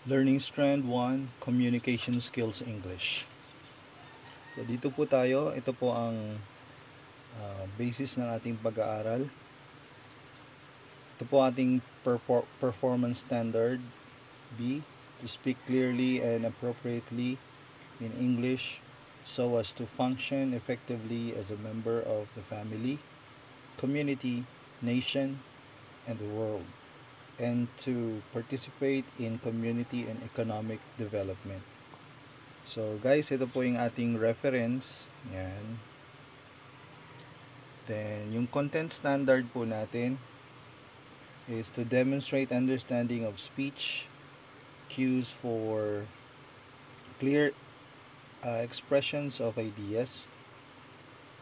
Learning Strand 1, Communication Skills English. So, dito po tayo. Ito po ang basis ng ating pag-aaral. Ito po ating performance standard B, to speak clearly and appropriately in English so as to function effectively as a member of the family, community, nation, and the world, and to participate in community and economic development. So guys, ito po yung ating reference. Yan. Then, yung content standard po natin is to demonstrate understanding of speech, cues for clear expressions of ideas,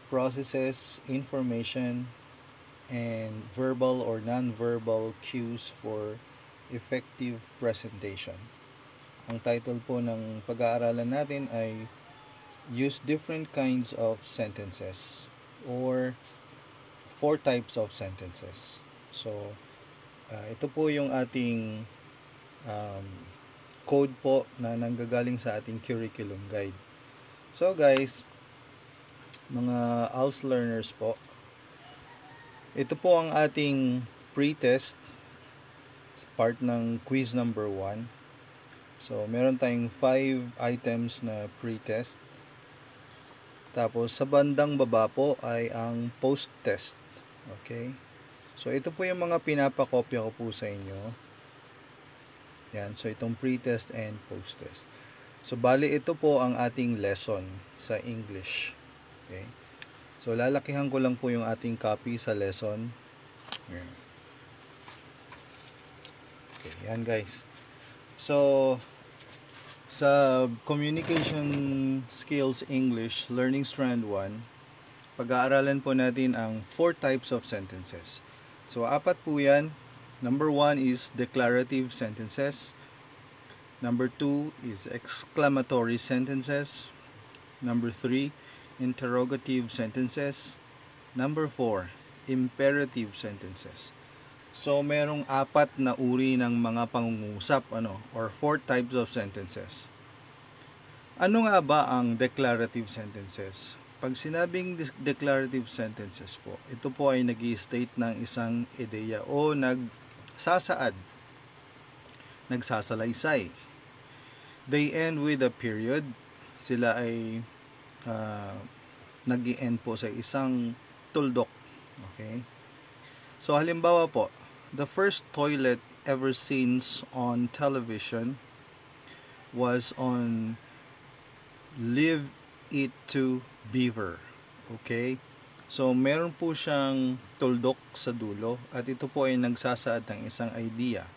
processes, information, and verbal or non-verbal cues for effective presentation. Ang title po ng pag-aaralan natin ay Use Different Kinds of Sentences or 4 Types of Sentences. So, ito po yung ating code po na nanggagaling sa ating curriculum guide. So guys, mga ALS learners po, ito po ang ating pre-test, part ng quiz number 1. So, meron tayong 5 items na pre-test. Tapos, sa bandang baba po ay ang post-test. Okay? So, ito po yung mga pinapakopya ko po sa inyo. Yan. So, itong pre-test and post-test. So, bali ito po ang ating lesson sa English. Okay? So, lalakihan ko lang po yung ating copy sa lesson. Yan. Okay, yan guys. So, sa Communication Skills English Learning Strand 1, pag-aaralan po natin ang 4 types of sentences. So, 4 po yan. Number 1 is declarative sentences. Number 2 is exclamatory sentences. Number 3, interrogative sentences. Number 4, imperative sentences. So, merong 4 na uri ng mga pangungusap, or 4 types of sentences. Ano nga ba ang declarative sentences? Pag sinabing declarative sentences po, ito po ay nag-i-state ng isang ideya o nagsasaad, nagsasalaysay. They end with a period. Sila ay nag-i-end po sa isang tuldok. Okay? So, halimbawa po, the first toilet ever seen on television was on Leave It to Beaver. Okay? So, meron po siyang tuldok sa dulo at ito po ay nagsasaad ng isang idea.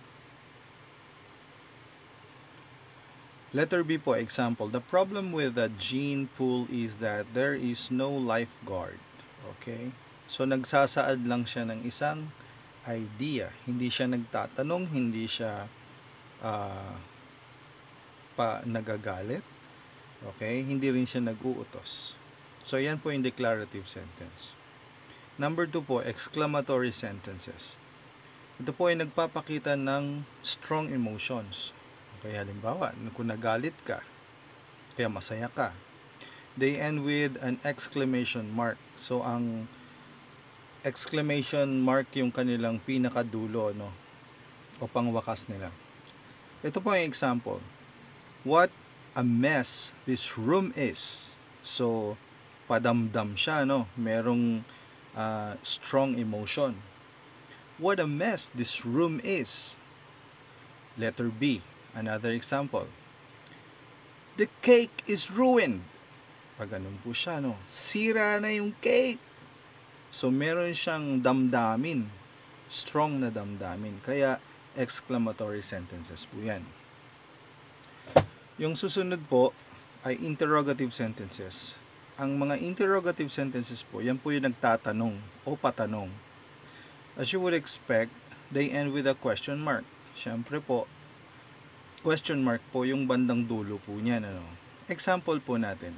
Letter B po, example. The problem with the gene pool is that there is no lifeguard. Okay? So, nagsasaad lang siya ng isang idea. Hindi siya nagtatanong, hindi siya nagagalit. Okay? Hindi rin siya nag-uutos. So, yan po yung declarative sentence. Number 2 po, exclamatory sentences. Ito po ay nagpapakita ng strong emotions. Okay, halimbawa, kung nagalit ka, kaya masaya ka. They end with an exclamation mark. So, ang exclamation mark yung kanilang pinakadulo, o pangwakas nila. Ito po yung example. What a mess this room is. So, padamdam siya, merong strong emotion. What a mess this room is. Letter B, another example. The cake is ruined. Pag ganun po siya, sira na yung cake. So, meron siyang damdamin. Strong na damdamin. Kaya, exclamatory sentences po yan. Yung susunod po ay interrogative sentences. Ang mga interrogative sentences po, yan po yung nagtatanong o patanong. As you would expect, they end with a question mark. Siyempre po, question mark po yung bandang dulo po niyan. Example po natin.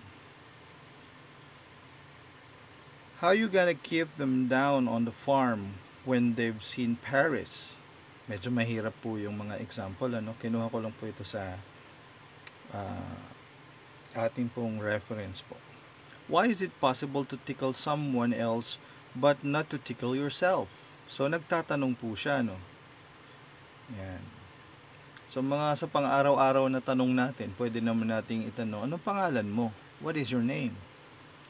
How you gonna keep them down on the farm when they've seen Paris? Medyo mahirap po yung mga example, ano? Kinuha ko lang po ito sa uh, ating pong reference po. Why is it possible to tickle someone else but not to tickle yourself? So, nagtatanong po siya, no? Yan. So, mga sa pang-araw-araw na tanong natin, pwede naman nating itanong, anong pangalan mo? What is your name?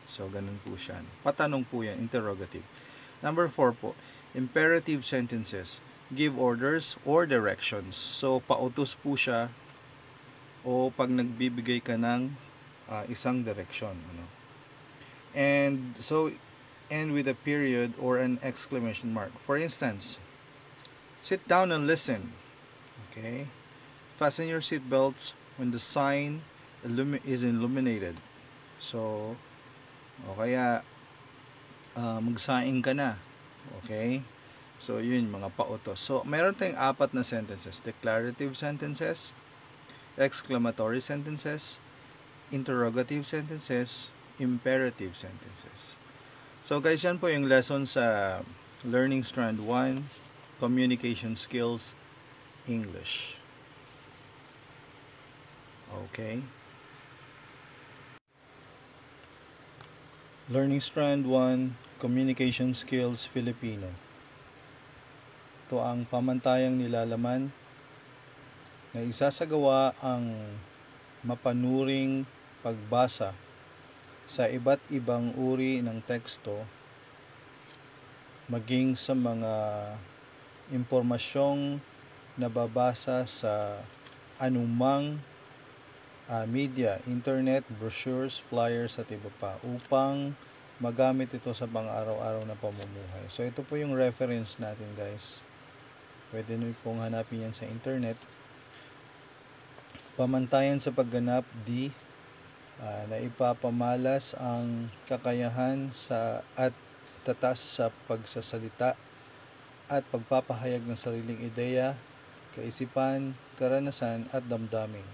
So, ganun po siya. Patanong po yan, interrogative. Number 4 po, imperative sentences. Give orders or directions. So, pautos po siya o pag nagbibigay ka ng isang direction. Ano? And so, end with a period or an exclamation mark. For instance, sit down and listen. Okay? Fasten your seatbelts when the sign is illuminated. So, o kaya magsaing ka na. Okay? So, yun, mga pautos. So, meron tayong 4 na sentences. Declarative sentences, exclamatory sentences, interrogative sentences, imperative sentences. So, guys, yan po yung lesson sa Learning Strand 1, Communication Skills, English. Okay? Learning Strand 1, Communication Skills, Filipino. Ito ang pamantayang nilalaman na isasagawa ang mapanuring pagbasa sa iba't ibang uri ng teksto, maging sa mga impormasyong nababasa sa anumang media, internet, brochures, flyers at iba pa, upang magamit ito sa pang-araw-araw na pamumuhay. So ito po yung reference natin, guys. Pwede nyo pong hanapin yan sa internet. Pamantayan sa pagganap, na ipapamalas ang kakayahan sa at tatas sa pagsasalita at pagpapahayag ng sariling ideya, kaisipan, karanasan at damdamin.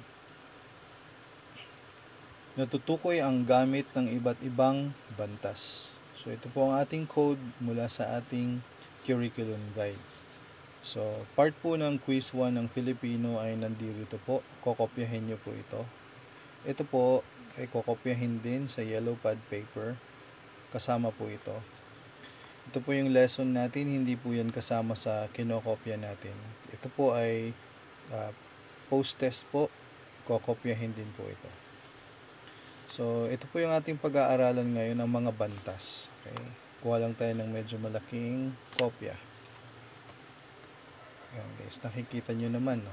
Natutukoy ang gamit ng iba't ibang bantas. So ito po ang ating code mula sa ating curriculum guide. So part po ng quiz 1 ng Filipino ay nandito po. Kokopyahin nyo po ito. Ito po ay kokopyahin din sa yellow pad paper. Kasama po ito. Ito po yung lesson natin, hindi po yan kasama sa kinokopya natin. Ito po ay post-test po. Kokopyahin din po ito. So, ito po yung ating pag-aaralan ngayon ng mga bantas. Okay? Kuha lang tayo ng medyo malaking kopya. Ayan guys, nakikita nyo naman. No?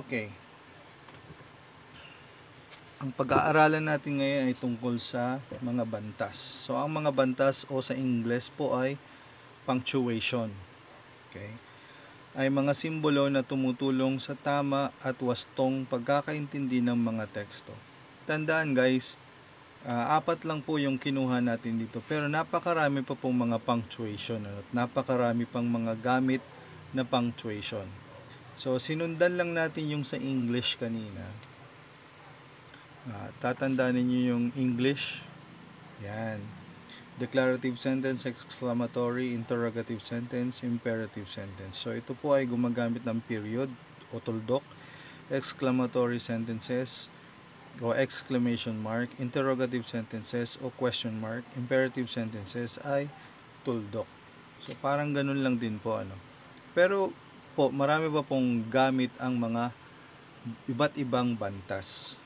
Okay. Ang pag-aaralan natin ngayon ay tungkol sa mga bantas. So, ang mga bantas o sa Ingles po ay punctuation. Okay? Ay mga simbolo na tumutulong sa tama at wastong pagkakaintindi ng mga teksto. Tandaan guys, 4 lang po yung kinuha natin dito. Pero napakarami pa pong mga punctuation. At napakarami pang mga gamit na punctuation. So, sinundan lang natin yung sa English kanina. Tatandaan niyo yung English. Yan. Declarative sentence, exclamatory, interrogative sentence, imperative sentence. So, ito po ay gumagamit ng period o tuldok, exclamatory sentences, o exclamation mark, interrogative sentences o question mark, imperative sentences ay tuldok. So parang ganun lang din po ano. Pero po marami pa pong gamit ang mga iba't ibang bantas.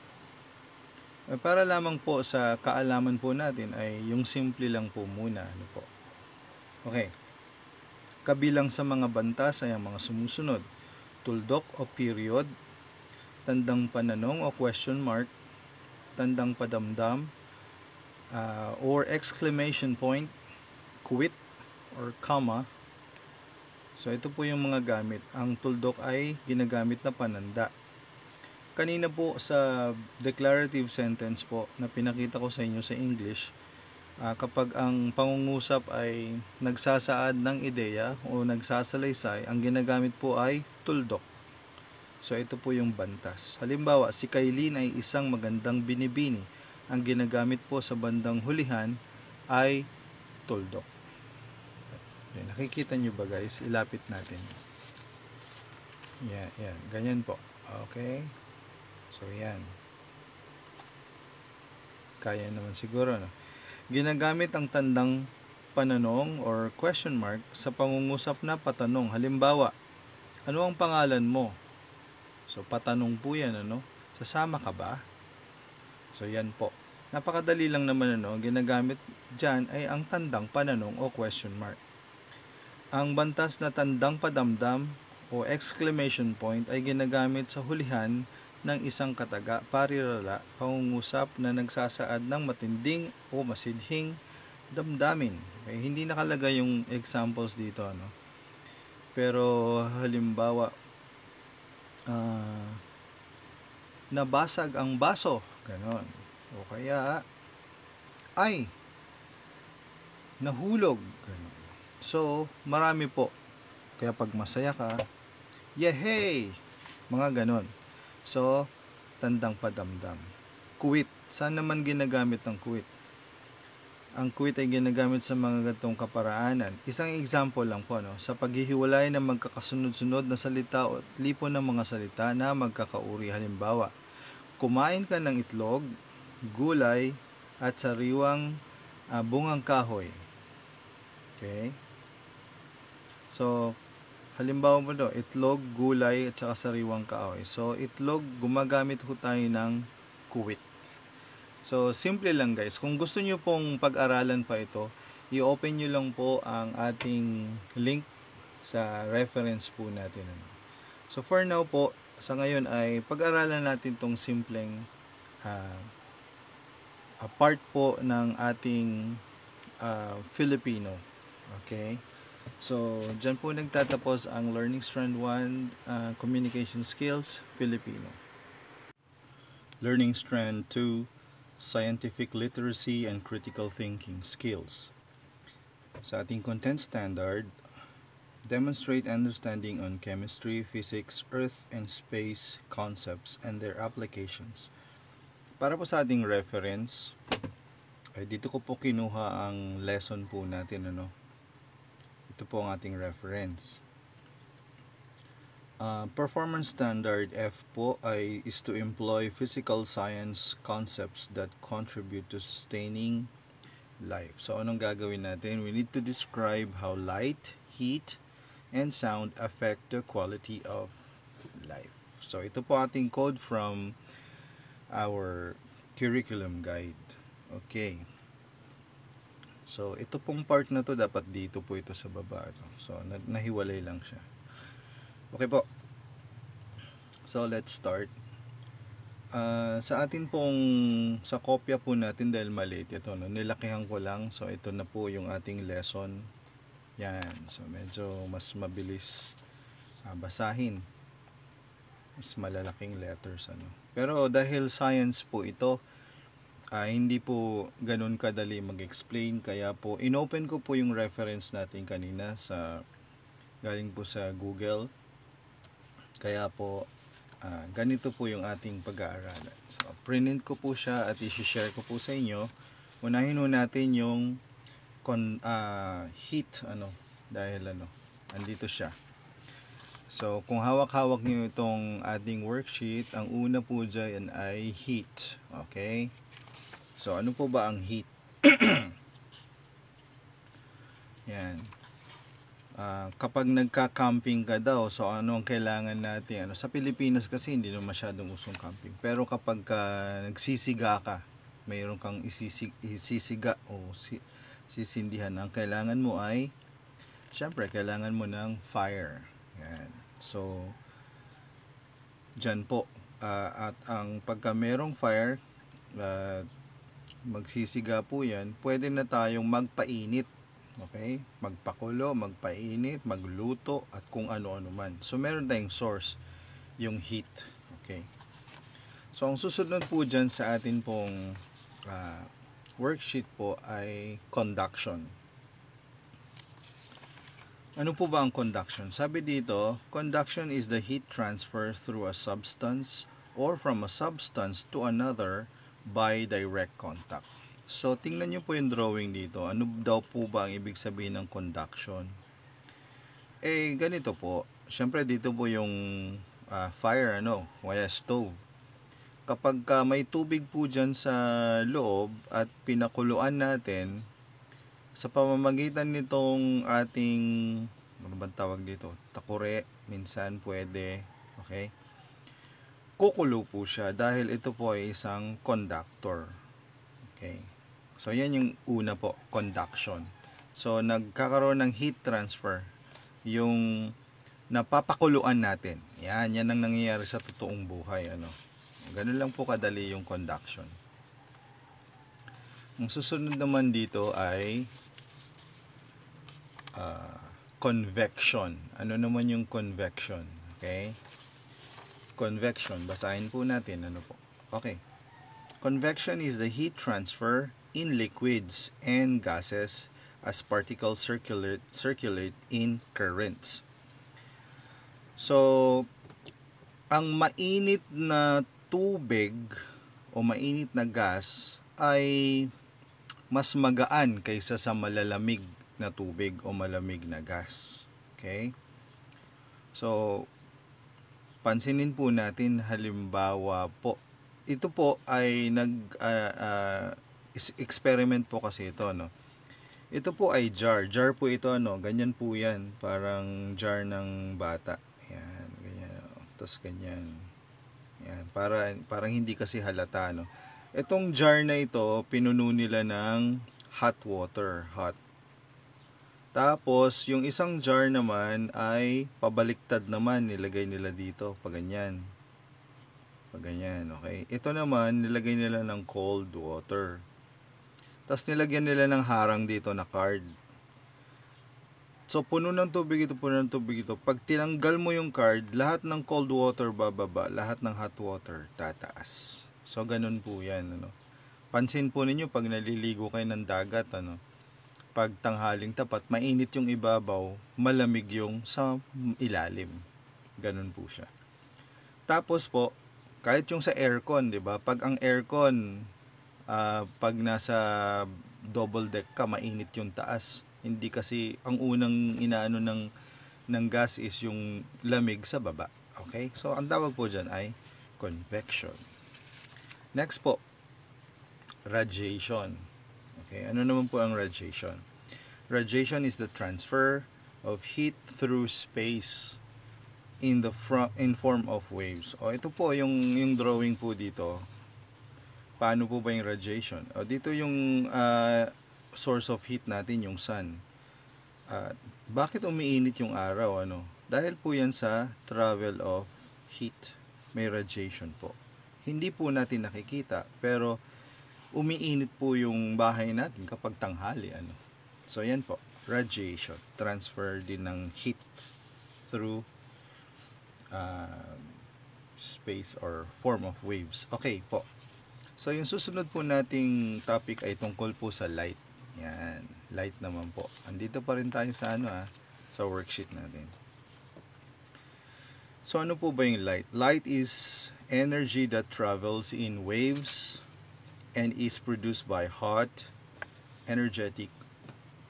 Para lamang po sa kaalaman po natin ay yung simple lang po muna ano po. Okay. Kabilang sa mga bantas ay ang mga sumusunod: tuldok o period, tandang pananong o question mark, tandang padamdam, or exclamation point, quit, or comma. So, ito po yung mga gamit. Ang tuldok ay ginagamit na pananda. Kanina po sa declarative sentence po na pinakita ko sa inyo sa English, kapag ang pangungusap ay nagsasaad ng ideya o nagsasalaysay, ang ginagamit po ay tuldok. So, ito po yung bantas. Halimbawa, si Kailin ay isang magandang binibini. Ang ginagamit po sa bandang hulihan ay tuldok. Okay, nakikita nyo ba guys? Ilapit natin. Yan. Ganyan po. Okay. So, yan. Kaya naman siguro, no? Ginagamit ang tandang pananong or question mark sa pangungusap na patanong. Halimbawa, ano ang pangalan mo? So, patanong po yan, ano? Sasama ka ba? So, yan po. Napakadali lang naman, ano? Ginagamit dyan ay ang tandang pananong o question mark. Ang bantas na tandang padamdam o exclamation point ay ginagamit sa hulihan ng isang kataga, parirala, pangungusap na nagsasaad ng matinding o masidhing damdamin. Okay, hindi nakalagay yung examples dito, ano? Pero halimbawa, nabasag ang baso, ganon. O kaya, ay, nahulog, ganon. So, marami po. Kaya pag masaya ka, yehey! Mga ganon. So, tandang padamdam. Kuwit. Saan naman ginagamit ng kuwit? Ang kuwit ay ginagamit sa mga gatong kaparaanan. Isang example lang po, no? Sa paghihiwalay ng magkakasunod-sunod na salita o lipon ng mga salita na magkakauri. Halimbawa, kumain ka ng itlog, gulay, at sariwang bungang kahoy. Okay? So, halimbawa mo do, itlog, gulay, at saka sariwang kahoy. So, itlog, gumagamit ho tayo ng kuwit. So, simple lang guys. Kung gusto nyo pong pag-aralan pa ito, i-open nyo lang po ang ating link sa reference po natin. So, for now po, sa ngayon ay pag-aralan natin tong simpleng part po ng ating Filipino. Okay? So, dyan po nagtatapos ang Learning Strand 1 Communication Skills Filipino. Learning Strand 2 Scientific Literacy and Critical Thinking Skills. Sa ating content standard, demonstrate understanding on chemistry, physics, earth and space concepts and their applications. Para po sa ating reference, ay dito ko po kinuha ang lesson po natin, ano? Ito po ang ating reference. Performance standard F po is to employ physical science concepts that contribute to sustaining life. So, anong gagawin natin? We need to describe how light, heat, and sound affect the quality of life. So, ito po ating code from our curriculum guide. Okay. So, ito pong part na to, dapat dito po ito sa baba. So, nahiwalay lang siya. Okay po. So, let's start. Sa atin pong, sa kopya po natin, dahil maliit ito, no? Nilakihan ko lang. So, ito na po yung ating lesson. Yan. So, medyo mas mabilis basahin. Mas malalaking letters, ano. Pero, dahil science po ito, hindi po ganun kadali mag-explain. Kaya po, inopen ko po yung reference natin kanina galing po sa Google. Kaya po, ganito po yung ating pag-aaralan. So, print ko po siya at i-share ko po sa inyo. Unahin ho natin yung heat, dahil andito siya. So, kung hawak-hawak niyo itong ating worksheet, ang una po dyan ay heat. Okay? So, ano po ba ang heat? Yan. Kapag nagka-camping ka daw, so ano ang kailangan natin? Sa Pilipinas kasi hindi naman masyadong usong camping. Pero kapag nagsisiga ka, mayroon kang isisiga o sisindihan, ang kailangan mo ay, syempre, kailangan mo ng fire. Yan. So, dyan po. At pagka merong fire, magsisiga po yan, pwede na tayong magpainit. Okay? Magpakulo, magpainit, magluto, at kung ano-ano man. So, meron tayong source, yung heat. Okay? So, ang susunod po dyan sa atin pong worksheet po ay conduction. Ano po ba ang conduction? Sabi dito, conduction is the heat transfer through a substance or from a substance to another by direct contact. So, tingnan nyo po yung drawing dito. Ano daw po ba ang ibig sabihin ng conduction? Ganito po. Siyempre, dito po yung fire, kaya stove. Kapag may tubig po dyan sa loob at pinakuluan natin, sa pamamagitan nitong ating, ano bang tawag dito? Takure, minsan pwede, okay? Kukulo po siya dahil ito po ay isang conductor. Okay. So, yan yung una po, conduction. So, nagkakaroon ng heat transfer. Yung napapakuluan natin. Yan ang nangyayari sa totoong buhay. Ganun lang po kadali yung conduction. Ang susunod naman dito ay convection. Ano naman yung convection? Okay? Convection, basahin po natin. Ano po? Okay. Convection is the heat transfer in liquids and gases as particles circulate in currents. So, ang mainit na tubig o mainit na gas ay mas magaan kaysa sa malalamig na tubig o malamig na gas. Okay? So, pansinin po natin halimbawa po, ito po ay experiment po kasi ito, Ito po ay jar. Jar po ito, ganyan po yan. Parang jar ng bata. Yan, ganyan. Tapos ganyan. Yan, parang hindi kasi halata, Itong jar na ito, pinuno nila ng hot water. Hot. Tapos, yung isang jar naman ay pabaliktad naman. Nilagay nila dito. Paganyan. Paganyan, okay. Ito naman, nilagay nila ng cold water. Tapos nilagyan nila ng harang dito na card. So, puno ng tubig ito, puno ng tubig ito. Pag tinanggal mo yung card, lahat ng cold water bababa, lahat ng hot water tataas. So, ganun po yan, Pansin po ninyo pag naliligo kayo ng dagat, Pag tanghaling tapat, mainit yung ibabaw, malamig yung sa ilalim. Ganun po siya. Tapos po, kahit yung sa aircon, 'di ba? Pag ang aircon pag nasa double deck ka, mainit yung taas. Hindi kasi ang unang inaano ng gas is yung lamig sa baba. Okay? So, ang tawag po dyan ay convection. Next po, radiation. Okay? Ano naman po ang radiation? Radiation is the transfer of heat through space in form of waves. Ito po yung drawing po dito. Paano po ba yung radiation? Dito yung source of heat natin, yung sun. Bakit umiinit yung araw? Dahil po yan sa travel of heat. May radiation po. Hindi po natin nakikita, pero umiinit po yung bahay natin kapag tanghali. So, yan po. Radiation. Transfer din ng heat through space or form of waves. Okay po. So, yung susunod po nating topic ay tungkol po sa light. Yan. Light naman po. Andito pa rin tayo sa sa worksheet natin. So, ano po ba yung light? Light is energy that travels in waves and is produced by hot, energetic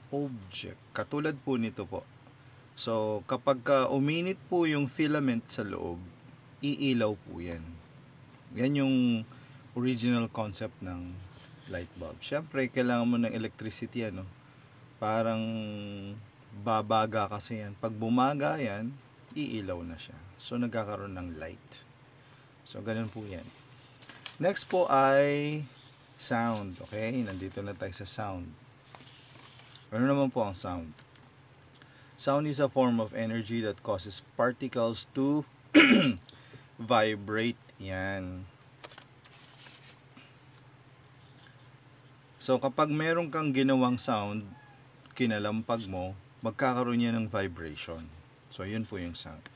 object. Katulad po nito po. So, kapag uminit po yung filament sa loob, iilaw po yan. Yan yung original concept ng light bulb. Siyempre, kailangan mo ng electricity, Parang babaga kasi yan. Pag bumaga yan, iilaw na siya. So, nagkakaroon ng light. So, ganun po yan. Next po ay sound. Okay? Nandito na tayo sa sound. Ano naman po ang sound? Sound is a form of energy that causes particles to vibrate. Yan. So, kapag meron kang ginawang sound, kinalampag mo, magkakaroon yan ng vibration. So, yun po yung sound.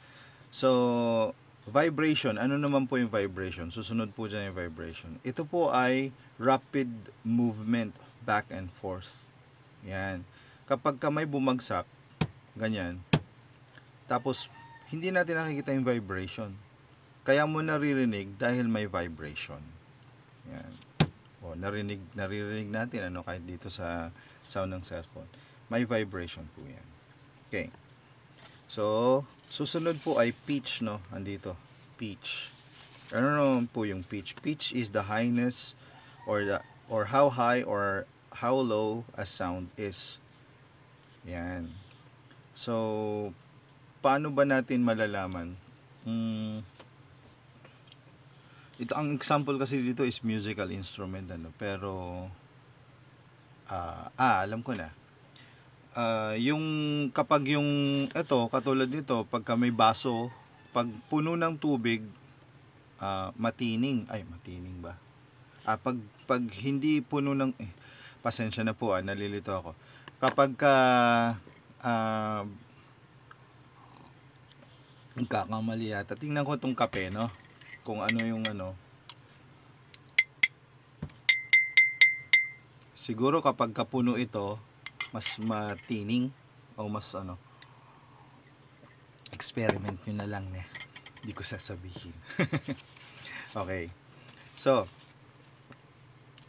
So, vibration. Ano naman po yung vibration? Susunod po dyan yung vibration. Ito po ay rapid movement back and forth. Yan. Kapag may bumagsak, ganyan. Tapos, hindi natin nakikita yung vibration. Kaya mo naririnig dahil may vibration. Yan. Naririnig natin kahit dito sa sound ng cellphone. May vibration po yan. Okay. So, susunod po ay pitch, no? Andito, pitch. Ano naman po yung pitch? Pitch is the highness or how high or how low a sound is. Yan. So, paano ba natin malalaman? Ito, ang example kasi dito is musical instrument, ano? Pero, alam ko na. Yung kapag yung ito katulad nito, pagka may baso, pag puno ng tubig, matining ba? Pag hindi puno ng pasensya na po, nalilito ako. Kapag nagkakamali yata. Tingnan ko tong kape, no? Kung ano yung ano. Siguro kapag kapuno ito, mas matining o mas ano. Experiment nyo na lang, ne. Hindi ko sasabihin. Okay. So,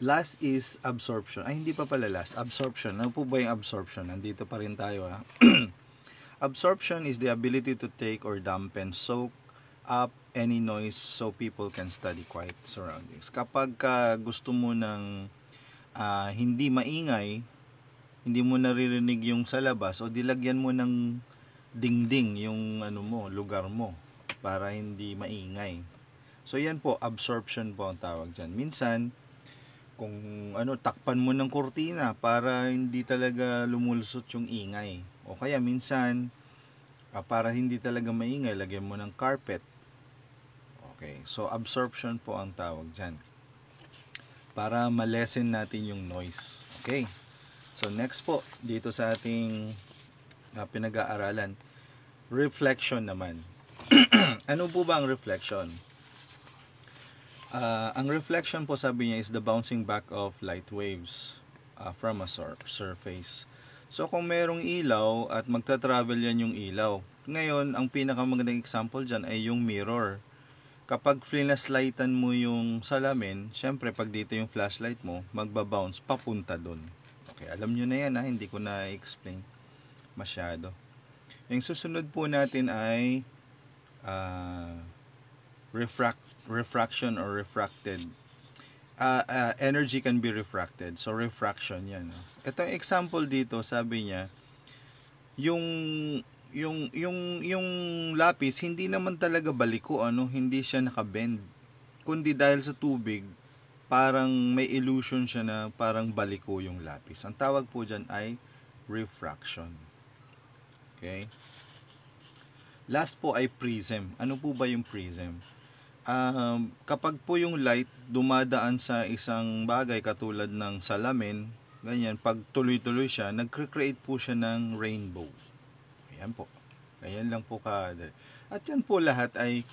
last is absorption. Ay, hindi pa pala last. Absorption. Ano po ba yung absorption? Nandito pa rin tayo, ha? Absorption is the ability to take or dampen, soak up any noise so people can study quiet surroundings. Kapag gusto mo ng hindi maingay, hindi mo naririnig yung sa labas, o dilagyan mo ng dingding yung ano mo, lugar mo para hindi maingay. So yan po, absorption po ang tawag dyan. Minsan, kung takpan mo ng kurtina para hindi talaga lumulusot yung ingay. O kaya minsan, para hindi talaga maingay, lagyan mo ng carpet. Okay, so absorption po ang tawag dyan. Para ma-lessen natin yung noise. Okay, so next po, dito sa ating pinag-aaralan, reflection naman. Ano po ba ang reflection? Ang reflection po, sabi niya, is the bouncing back of light waves from a surface. So kung merong ilaw at magta-travel yan yung ilaw. Ngayon, ang pinakamagandang example dyan ay yung mirror. Kapag flinashlightan mo yung salamin, syempre pag dito yung flashlight mo, magbabounce papunta dun. Okay, alam nyo na yan, hindi ko na explain masyado. Yung susunod po natin ay refraction or refracted. Energy can be refracted. So refraction yan. Ito yung example dito, sabi niya, yung lapis hindi naman talaga baliko, hindi siya nakabend, kundi dahil sa tubig parang may illusion siya na parang baliko yung lapis. Ang tawag po dyan ay refraction. Okay, last po ay prism. Ano po ba yung prism? Kapag po yung light dumadaan sa isang bagay katulad ng salamin, ganyan, pag tuloy-tuloy siya, nagcreate po siya ng rainbow. Ayan po. Ayan lang po kadali. At yan po lahat ay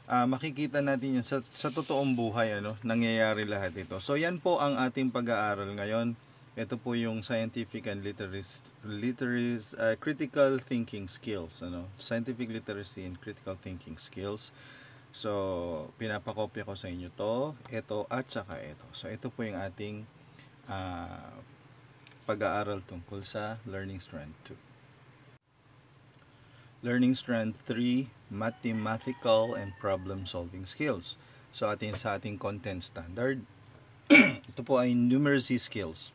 makikita natin yan sa totoong buhay, nangyayari lahat ito. So yan po ang ating pag-aaral ngayon. Ito po yung scientific and critical thinking skills, scientific literacy and critical thinking skills. So pinapakopya ko sa inyo to, ito at saka ito. So ito po yung ating pag-aaral tungkol sa Learning Strand 2. Learning Strand 3, mathematical and problem-solving skills. So sa ating content standard, ito po ay numeracy skills.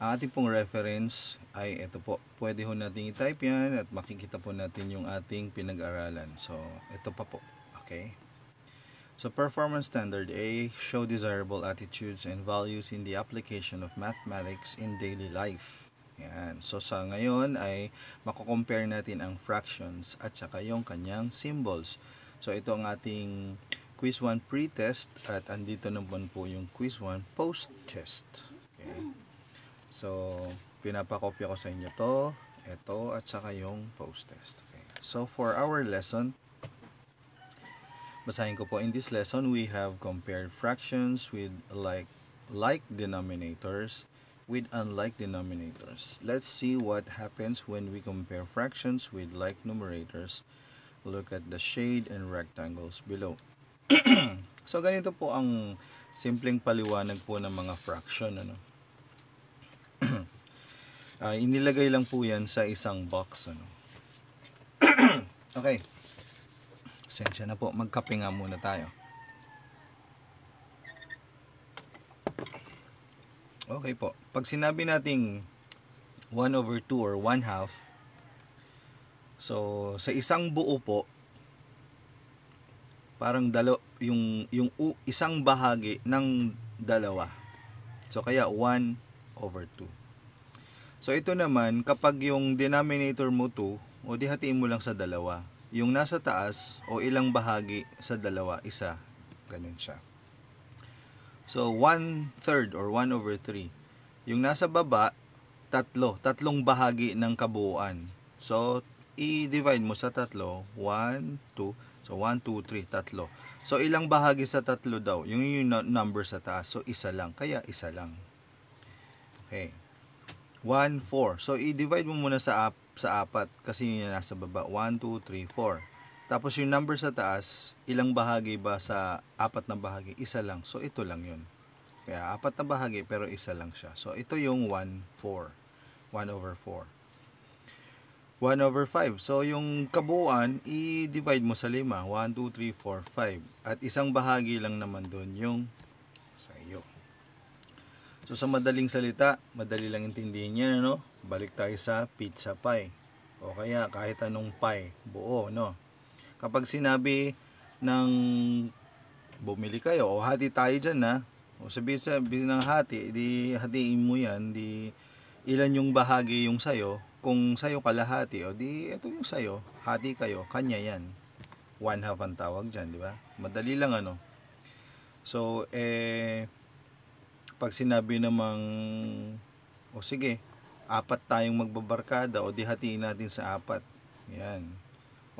Ang ating pong reference ay ito po. Pwede ho natin i-type yan at makikita po natin yung ating pinag-aralan. So ito pa po. Okay. So performance standard A, show desirable attitudes and values in the application of mathematics in daily life. Yan. So sa ngayon ay mako-compare natin ang fractions at saka yung kanyang symbols. So ito ang ating quiz 1 pre-test at andito naman po yung quiz 1 post-test. Okay. So pinapakopya ko sa inyo to, ito at saka yung post-test. Okay. So for our lesson, basahin ko po, in this lesson we have compared fractions with like denominators with unlike denominators. Let's see what happens when we compare fractions with like numerators. Look at the shade and rectangles below. So ganito po ang simpleng paliwanag po ng mga fraction, inilagay lang po yan sa isang box, Okay. Pasensya na po. Magkape nga muna tayo. Okay po. Pag sinabi nating 1/2 or 1/2, so sa isang buo po, parang isang bahagi ng dalawa. So kaya 1/2. So ito naman, kapag yung denominator mo 2, o di hatiin mo lang sa dalawa. Yung nasa taas o ilang bahagi sa dalawa, isa. Ganun siya. So 1/3 or 1/3. Yung nasa baba, tatlong bahagi ng kabuuan. So i-divide mo sa tatlo, 1, 2. So 1, 2, 3, tatlo. So ilang bahagi sa tatlo daw? Yung number sa taas. So isa lang. Kaya isa lang. Okay. 1, 4. So i-divide mo muna sa apat kasi yun yung nasa baba. 1, 2, 3, 4. Tapos yung number sa taas, ilang bahagi ba sa apat na bahagi? Isa lang. So ito lang yun. Kaya apat na bahagi pero isa lang siya. So ito yung 1/4. 1/4. 1/5. So yung kabuuan, i-divide mo sa 5. 1, 2, 3, 4, 5. At isang bahagi lang naman doon yung sa iyo. So sa madaling salita, madali lang intindihin yan, ano? Balik tayo sa pizza pie. O kaya kahit anong pie, buo, no? Kapag sinabi ng bumili kayo o hati tayo dyan, ha? O sabihin ng hati, di hatiin mo yan, di ilan yung bahagi yung sayo. Kung sayo kalahati, o di ito yung sayo, hati kayo, kanya yan. 1/2 ang tawag dyan, di ba? Madali lang, ano? So, pag sinabi namang, o sige, 4 tayong magbabarkada, o di hatiin natin sa 4. Yan.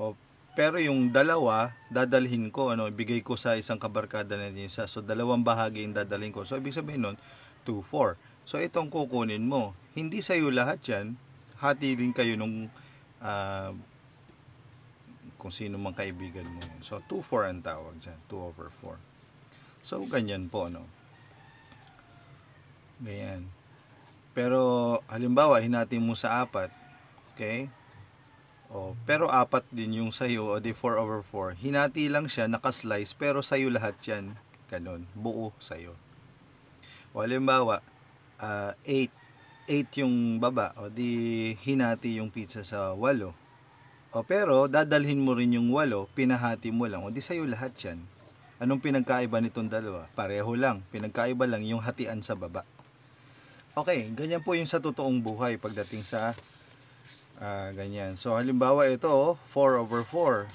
O, pero yung dalawa, dadalhin ko, ano, ibigay ko sa isang kabarkada na din isa. So, 2 bahagi yung dadalhin ko. So, ibig sabihin nun, 2, 4. So, itong kukunin mo. Hindi sa'yo lahat yan. Hati rin kayo nung kung sino mang kaibigan mo. So, 2/4 ang tawag dyan. 2/4. So, ganyan po, no? Ganyan. Pero, halimbawa, hinati mo sa 4. Okay? O, pero 4 din yung sayo, o di 4/4. Hinati lang siya, nakaslice, pero sayo lahat yan. Ganun. Buo sayo. O, halimbawa, 8 yung baba, o di hinati yung pizza sa 8. O pero dadalhin mo rin yung 8, pinahati mo lang, o di sa'yo lahat yan. Anong pinagkaiba nitong dalawa? Pareho lang, pinagkaiba lang yung hatian sa baba. Okay, ganyan po yung sa totoong buhay pagdating sa ganyan. So halimbawa ito, 4/4.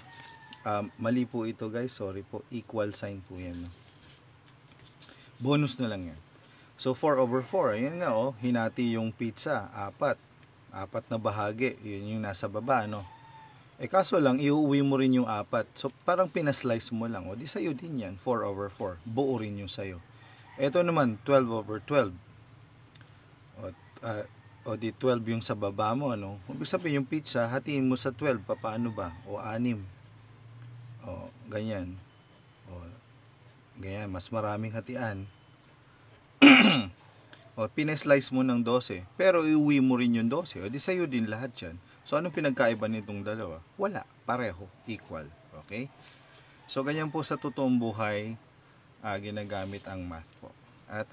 Mali po ito guys, sorry po, equal sign po yan. No? Bonus na lang yan. So 4/4, ayan nga hinati yung pizza, 4 na bahagi, yun yung nasa baba, no? Kaso lang, iuwi mo rin yung 4. So parang pinaslice mo lang, di sayo din yan, 4/4, buo rin yung sayo. Ito naman, 12/12. O di 12 yung sa baba mo, ano? Ibig sabihin yung pizza, hatiin mo sa 12, paano ba? O 6. O, ganyan. O, ganyan, mas maraming hatian. O, pineslice mo ng 12, pero iuwi mo rin yung 12, o di sa'yo din lahat yan. So, anong pinagkaiba nitong dalawa? Wala, pareho, equal. Okay? So, ganyan po sa totoong buhay, ginagamit ang math po. At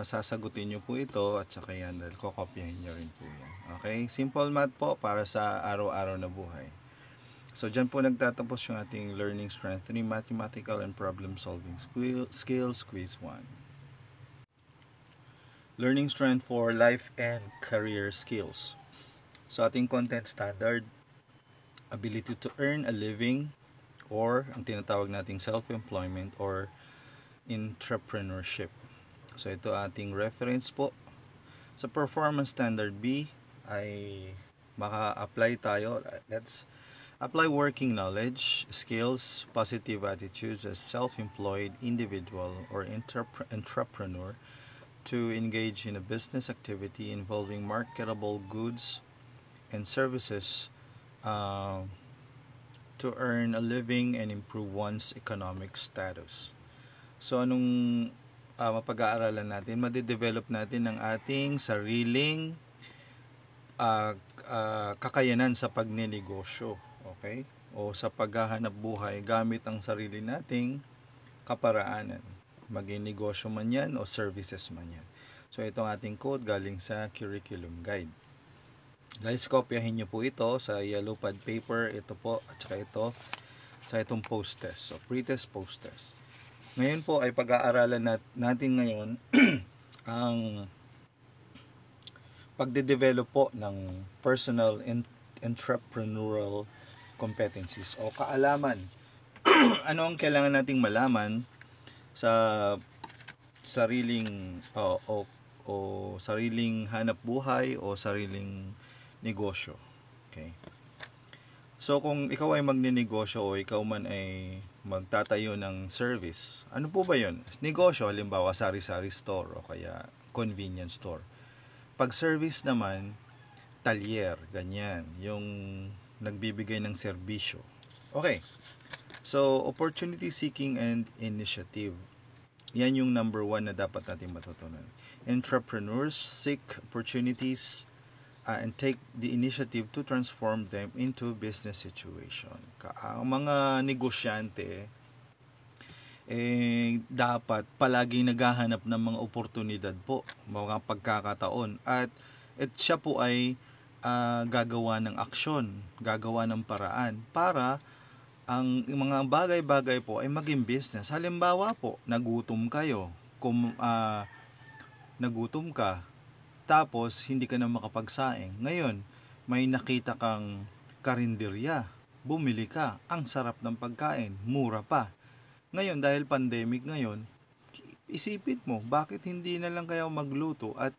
sasagutin nyo po ito, at saka yan, kokopyahin nyo rin po yan. Okay? Simple math po para sa araw-araw na buhay. So, dyan po nagtatapos yung ating learning strength 3 mathematical and problem solving skills quiz 1. Learning strength for life and career skills. So, ating content standard, ability to earn a living, or ang tinatawag nating self-employment or entrepreneurship. So, ito ating reference po. Sa performance standard B, ay maka-apply tayo. Let's apply working knowledge, skills, positive attitudes as self-employed individual or entrepreneur to engage in a business activity involving marketable goods and services to earn a living and improve one's economic status. So, anong mapag-aaralan natin? Madidevelop natin ang ating sariling kakayanan sa pagnenegosyo. Okay? O sa paghahanap buhay gamit ang sarili nating kaparaanan. Maging negosyo man yan o services man yan. So ito ang ating quote galing sa curriculum guide. Guys, kopyahin nyo po ito sa yellow pad paper. Ito po at saka ito sa itong post-test. So pre-test, post-test. Ngayon po ay pag-aaralan natin ngayon ang pagde-develop po ng personal entrepreneurial competencies o kaalaman. Ano ang kailangan nating malaman sa sariling o sariling hanap buhay o sariling negosyo. Okay. So kung ikaw ay magnenegosyo o ikaw man ay magtatayo ng service, ano po ba 'yon? Negosyo, halimbawa sari-sari store o kaya convenience store. Pag service naman, talyer, ganyan, yung nagbibigay ng serbisyo. Okay. So, opportunity seeking and initiative. Yan yung number 1 na dapat natin matutunan. Entrepreneurs seek opportunities and take the initiative to transform them into business situation. Ang mga negosyante dapat palaging naghahanap ng mga oportunidad po, mga pagkakataon, at siya po ay gagawa ng aksyon, gagawa ng paraan para ang mga bagay-bagay po ay maging business. Halimbawa po, nagutom kayo, nagutom ka, tapos hindi ka na makapagsaing. Ngayon, may nakita kang karinderya, bumili ka, ang sarap ng pagkain, mura pa. Ngayon, dahil pandemic ngayon, isipin mo, bakit hindi na lang kayo magluto at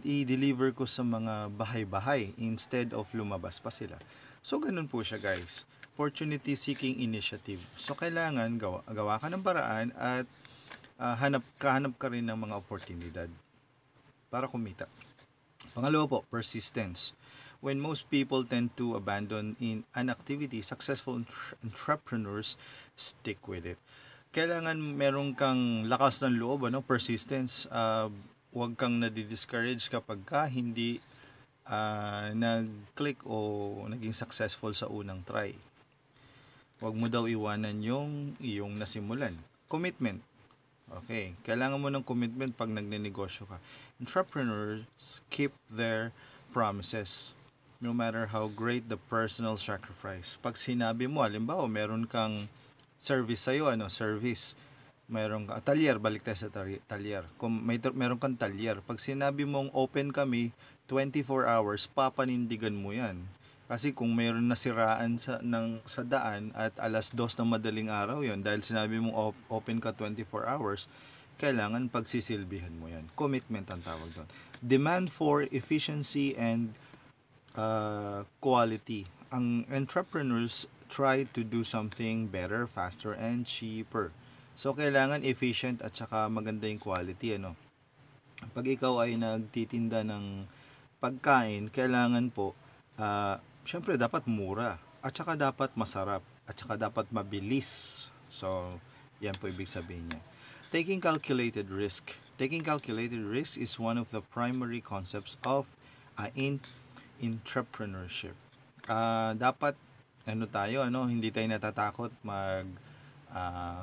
i-deliver ko sa mga bahay-bahay instead of lumabas pa sila. So, ganun po siya guys. Opportunity seeking initiative. So, kailangan gawa ka ng paraan at hanap ka rin ng mga oportunidad para kumita. Pangalawa po, persistence. When most people tend to abandon in an activity, successful entrepreneurs stick with it. Kailangan meron kang lakas ng loob, persistence. Huwag kang nadi-discourage kapag hindi nag-click o naging successful sa unang try. Huwag mo daw iwanan yung iyong nasimulan. Commitment. Okay, kailangan mo ng commitment pag nagnenegosyo ka. Entrepreneurs keep their promises, no matter how great the personal sacrifice. Pag sinabi mo, halimbawa, meron kang service sa'yo, service. Meron ka, talyer, balik tayo sa talyer. Kung meron kang talyer, pag sinabi mong open kami, 24 hours, papanindigan mo yan. Kasi kung mayroon nasiraan sa daan at alas 2 ng madaling araw yon, dahil sinabi mong open ka 24 hours, kailangan pagsisilbihan mo yan. Commitment ang tawag doon. Demand for efficiency and quality. Ang entrepreneurs try to do something better, faster, and cheaper. So, kailangan efficient at saka maganda yung quality. Pag ikaw ay nagtitinda ng pagkain, kailangan po syempre dapat mura at saka dapat masarap at saka dapat mabilis. So, yan po ibig sabihin niya. Taking calculated risk. Taking calculated risk is one of the primary concepts of entrepreneurship. Dapat hindi tayo natatakot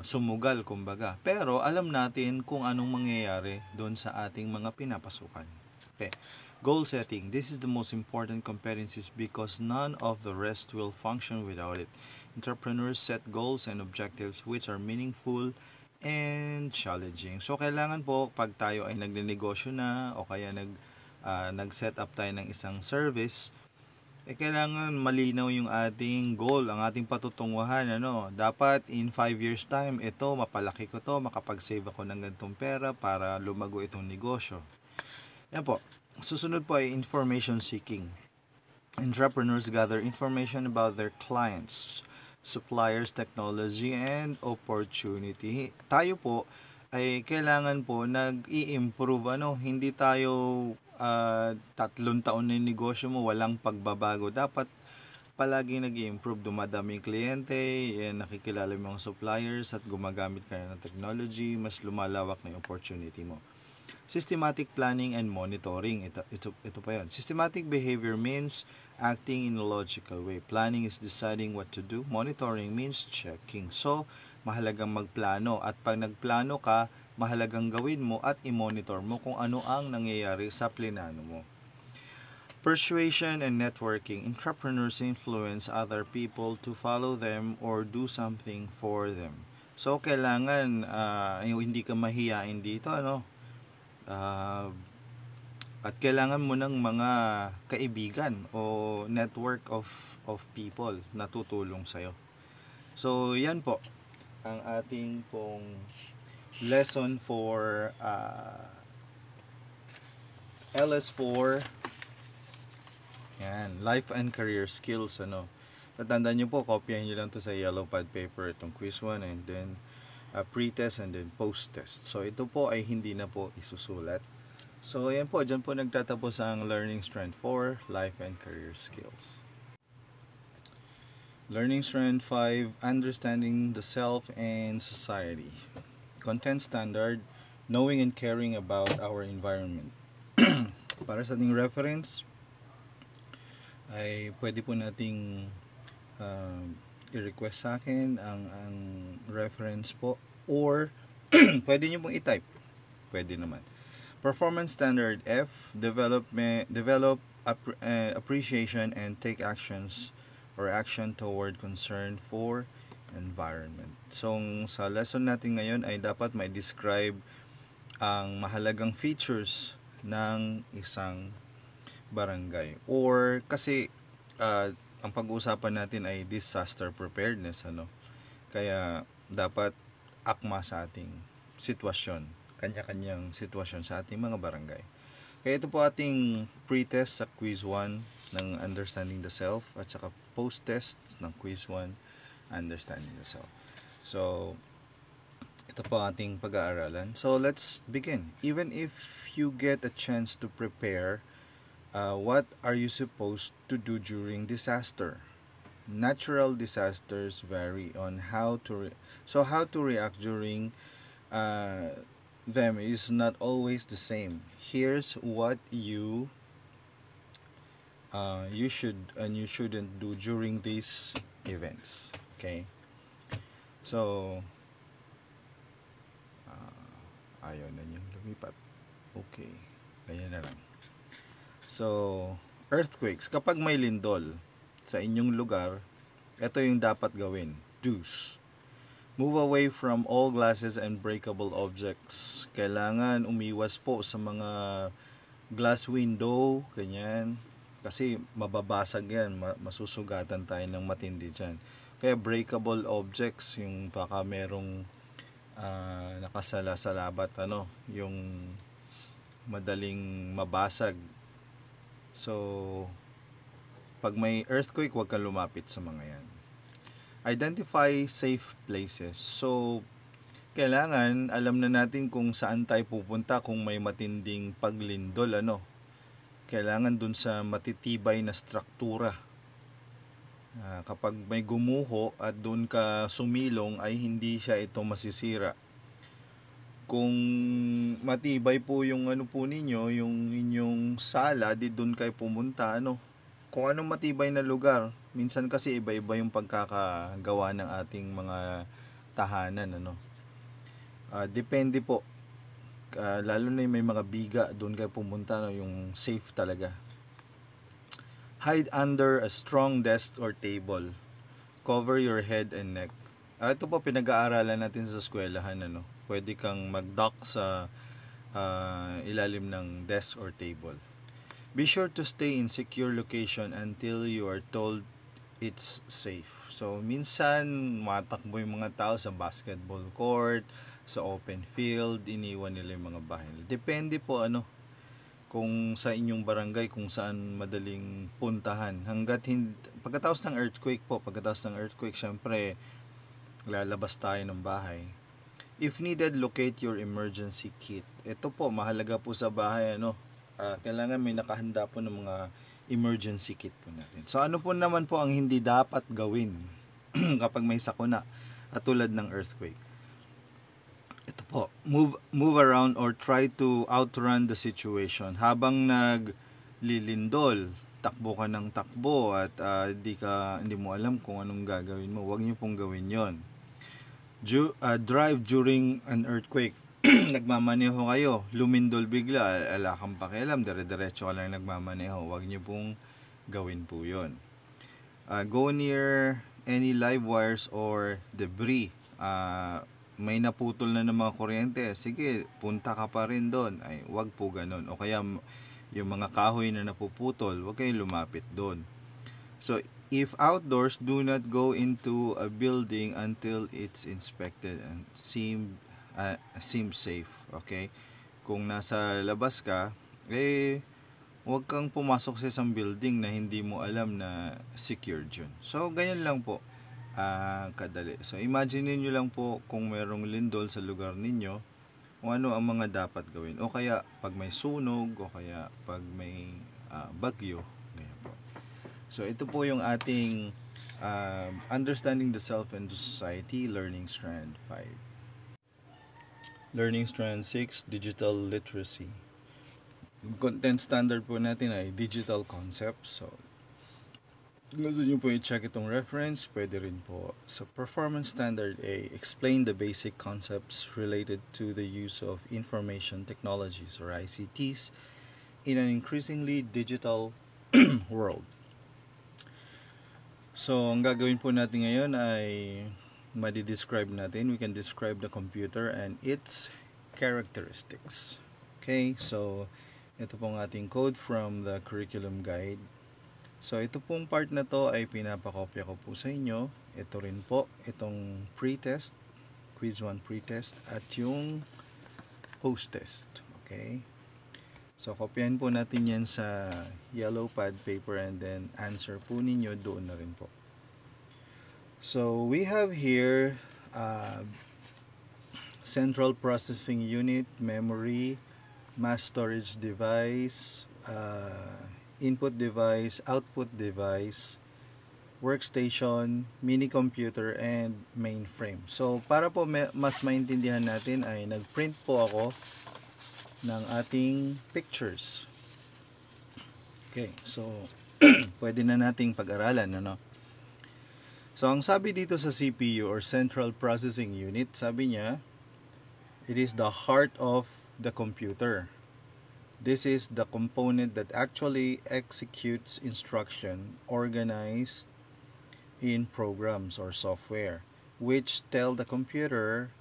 sumugal kumbaga. Pero alam natin kung anong mangyayari doon sa ating mga pinapasukan. Okay. Goal setting. This is the most important competencies because none of the rest will function without it. Entrepreneurs set goals and objectives which are meaningful and challenging. So, kailangan po pag tayo ay nagnenegosyo na o kaya nag-set up tayo ng isang service, kailangan malinaw yung ating goal, ang ating patutunguhan. Dapat in 5 years time, mapalaki ko to, makapag-save ako ng ganitong pera para lumago itong negosyo. Yan po. Susunod po ay information seeking. Entrepreneurs gather information about their clients, suppliers, technology, and opportunity. Tayo po ay kailangan po nag-i-improve. Hindi tayo 3 taon na yung negosyo mo, walang pagbabago. Dapat palagi nag-i-improve. Dumadami yung kliyente, nakikilala mo yung suppliers at gumagamit ka ng technology, mas lumalawak na yung opportunity mo. Systematic planning and monitoring. Ito pa yan. Systematic behavior means acting in a logical way. Planning is deciding what to do. Monitoring means checking. So, mahalagang magplano. At pag nagplano ka, mahalagang gawin mo at i-monitor mo kung ano ang nangyayari sa plinano mo. Persuasion and networking. Entrepreneurs influence other people to follow them or do something for them. So, kailangan hindi ka mahiyain dito, ano? At kailangan mo ng mga kaibigan o network of people na tutulong sa'yo. So, yan po ang ating pong lesson for LS4. Yan, life and career skills, ano. Tatandaan nyo po, kopyahin nyo lang to sa yellow pad paper, itong quiz 1, and then pre-test and then post-test. So, ito po ay hindi na po isusulat. So, yan po, dyan po nagtatapos ang Learning Strand 4, Life and Career Skills. Learning Strand 5, Understanding the Self and Society. Content Standard, Knowing and Caring about our Environment. Para sa ating reference, ay pwede po nating i-request sa akin ang reference po, or pwede nyo pong i-type. Pwede naman. Performance Standard F, develop appreciation and take actions or action toward concern for environment. So, sa lesson natin ngayon ay dapat may describe ang mahalagang features ng isang barangay. Or kasi ang pag-uusapan natin ay disaster preparedness, ano. Kaya dapat akma sa ating sitwasyon, kanya-kanyang sitwasyon sa ating mga barangay. Kaya ito po ating pre-test sa quiz 1 ng Understanding the Self at saka post-test ng quiz 1 Understanding the Self. So, ito po ating pag-aaralan. So, let's begin. Even if you get a chance to prepare, what are you supposed to do during disaster? Natural disasters vary on how to react during them is not always the same. Here's what you should and you shouldn't do during these events. Okay? So, ayaw na niyang lumipat. Okay. Ganyan na lang. So, earthquakes. Kapag may lindol sa inyong lugar, ito yung dapat gawin. Do's. Move away from all glasses and breakable objects. Kailangan umiwas po sa mga glass window, ganyan. Kasi mababasag yan, masusugatan tayo ng matindi dyan. Kaya breakable objects, yung baka merong nakasala sa labat, ano, yung madaling mabasag. So, pag may earthquake, huwag kang lumapit sa mga yan. Identify safe places. So, kailangan alam na natin kung saan tayo pupunta kung may matinding paglindol, ano. Kailangan dun sa matitibay na struktura. Kapag may gumuho at dun ka sumilong ay hindi siya ito masisira. Kung matibay po yung ano po ninyo, yung inyong sala, di dun kayo pumunta, ano. Kung anong matibay na lugar, minsan kasi iba-iba yung pagkakagawa ng ating mga tahanan, ano. Depende po. Lalo na yung may mga biga, doon kayo pumunta, no, yung safe talaga. Hide under a strong desk or table. Cover your head and neck. Ito po pinag-aaralan natin sa eskwelahan, ano. Pwede kang mag-dock sa ilalim ng desk or table. Be sure to stay in secure location until you are told it's safe. So, minsan, matakbo yung mga tao sa basketball court, sa open field, iniwan nila yung mga bahay. Depende po, ano, kung sa inyong barangay, kung saan madaling puntahan. Pagkatapos ng earthquake, syempre, lalabas tayo ng bahay. If needed, locate your emergency kit. Ito po, mahalaga po sa bahay, ano, kailangan may nakahanda po ng mga emergency kit po natin. So, ano po naman po ang hindi dapat gawin kapag may sakuna at tulad ng earthquake? Ito po, move around or try to outrun the situation. Habang naglilindol, takbo ka ng takbo at hindi mo alam kung anong gagawin mo, huwag niyo pong gawin yon. Drive during an earthquake. Nagmamaneho kayo, lumindol bigla, ala kang pakialam, dire-diretso ka lang nagmamaneho, huwag niyo pong gawin po yon. Go near any live wires or debris. May naputol na ng mga kuryente, sige, punta ka pa rin doon. Ay, wag po ganun. O kaya, yung mga kahoy na napuputol, wag kayong lumapit doon. So, if outdoors, do not go into a building until it's inspected and seems safe. Okay? Kung nasa labas ka, wag kang pumasok sa isang building na hindi mo alam na secured yun. So, ganyan lang po. Kadali. So, imagine niyo lang po kung merong lindol sa lugar ninyo, kung ano ang mga dapat gawin. O kaya, pag may sunog, o kaya pag may bagyo. Ganyan po. So, ito po yung ating Understanding the Self and the Society, Learning Strand 5. Learning Strand 6, Digital Literacy. Content standard po natin ay Digital Concepts. So, gusto nyo po i-check itong reference, pwede rin po. So, Performance Standard A, explain the basic concepts related to the use of information technologies or ICTs in an increasingly digital world. So, ang gagawin po natin ngayon ay madi-describe natin. We can describe the computer and its characteristics. Okay, so ito pong ating code from the curriculum guide. So, ito pong part na to ay pinapakopya ko po sa inyo. Ito rin po, itong pre-test, quiz 1 pre-test, at yung post-test. Okay? So, kopyahin po natin yan sa yellow pad paper and then answer po ninyo doon na rin po. So, we have here central processing unit, memory, mass storage device, input device, output device, workstation, mini computer, and mainframe. So, para po mas maintindihan natin ay nag-print po ako ng ating pictures. Okay, so pwede na nating pag-aralan, ano? So, ang sabi dito sa CPU or Central Processing Unit, sabi niya, it is the heart of the computer. This is the component that actually executes instruction organized in programs or software which tell the computer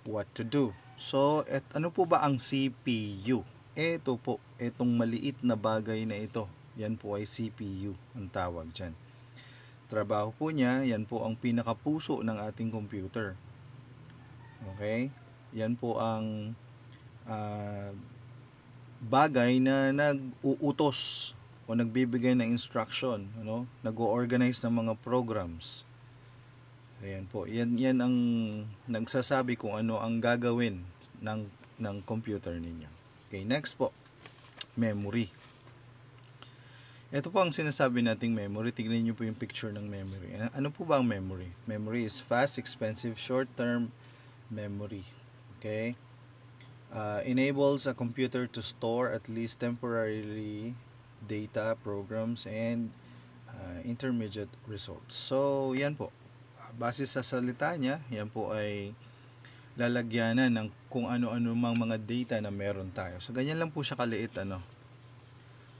what to do. So, ano po ba ang CPU? Ito po, itong maliit na bagay na ito. Yan po ay CPU ang tawag dyan. Trabaho po niya, yan po ang pinakapuso ng ating computer. Okay? Yan po ang bagay na nag-uutos o nagbibigay ng instruction, ano? Nag-o-organize ng mga programs. Ayan po. Yan ang nagsasabi kung ano ang gagawin ng computer ninyo. Okay, next po. Memory. Ito po ang sinasabi nating memory. Tignan niyo po yung picture ng memory. Ano po ba ang memory? Memory is fast, expensive, short-term memory. Okay? Enables a computer to store at least temporarily data, programs, and intermediate results. So, yan po. Base sa salita niya, yan po ay lalagyanan ng kung ano-ano mang mga data na meron tayo. So, ganyan lang po siya kaliit, ano.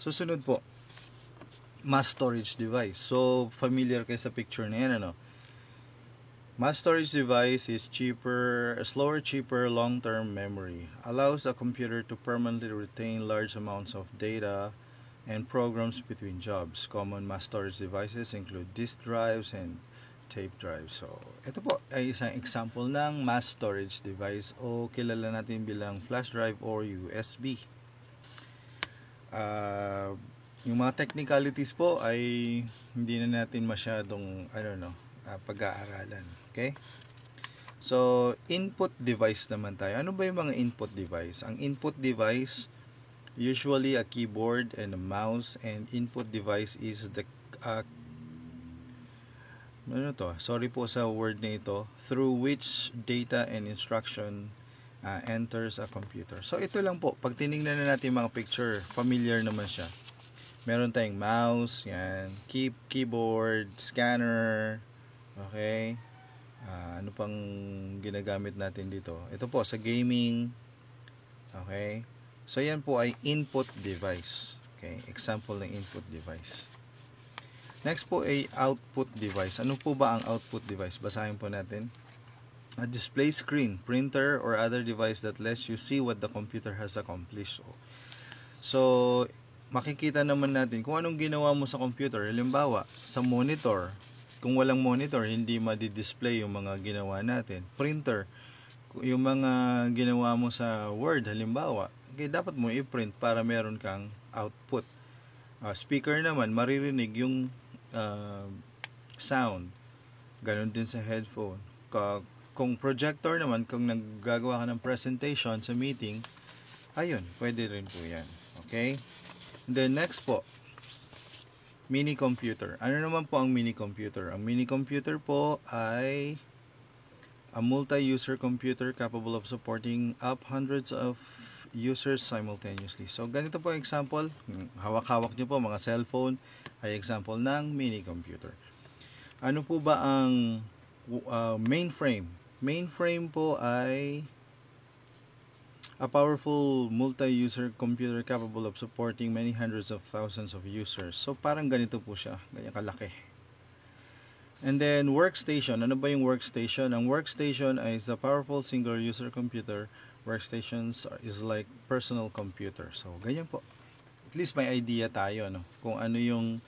Susunod po, mass storage device. So, familiar kayo sa picture na yan, ano. Mass storage device is slower, cheaper, long-term memory. Allows a computer to permanently retain large amounts of data and programs between jobs. Common mass storage devices include disk drives and tape drive. So, ito po ay isang example ng mass storage device o kilala natin bilang flash drive or USB. Yung mga technicalities po ay hindi na natin masyadong pag-aaralan. Okay? So, input device naman tayo. Ano ba yung mga input device? Ang input device, usually a keyboard and a mouse, and input device is the sorry po sa word na ito, through which data and instruction enters a computer. So, ito lang po. Pag tinignan na natin mga picture, familiar naman siya. Meron tayong mouse, yan, keyboard, scanner, okay? Ano pang ginagamit natin dito? Ito po, sa gaming, okay? So, yan po ay input device. Okay, example ng input device. Next po ay output device. Ano po ba ang output device? Basahin po natin. A display screen, printer, or other device that lets you see what the computer has accomplished. So, makikita naman natin kung anong ginawa mo sa computer. Halimbawa, sa monitor, kung walang monitor, hindi madi-display yung mga ginawa natin. Printer, yung mga ginawa mo sa Word, halimbawa, okay, dapat mo i-print para meron kang output. Speaker naman, maririnig yung sound. Ganon din sa headphone. Kung projector naman, kung naggagawa ka ng presentation sa meeting, ayun, pwede rin po yan. Okay? And then next po, mini computer. Ano naman po ang mini computer? Ang mini computer po ay a multi-user computer capable of supporting up hundreds of users simultaneously. So, ganito po example. Hawak-hawak nyo po mga cellphone ay example ng mini computer. Ano po ba ang mainframe? Mainframe po ay a powerful multi-user computer capable of supporting many hundreds of thousands of users. So, parang ganito po siya. Ganyan kalaki. And then, workstation. Ano ba yung workstation? Ang workstation is a powerful single-user computer. Workstations is like personal computer. So, ganyan po. At least may idea tayo, no? Kung ano yung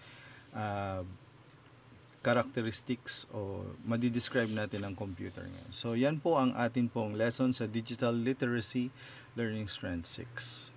characteristics o madi-describe natin ang computer ngayon. So, yan po ang atin pong lesson sa Digital Literacy Learning Strand 6.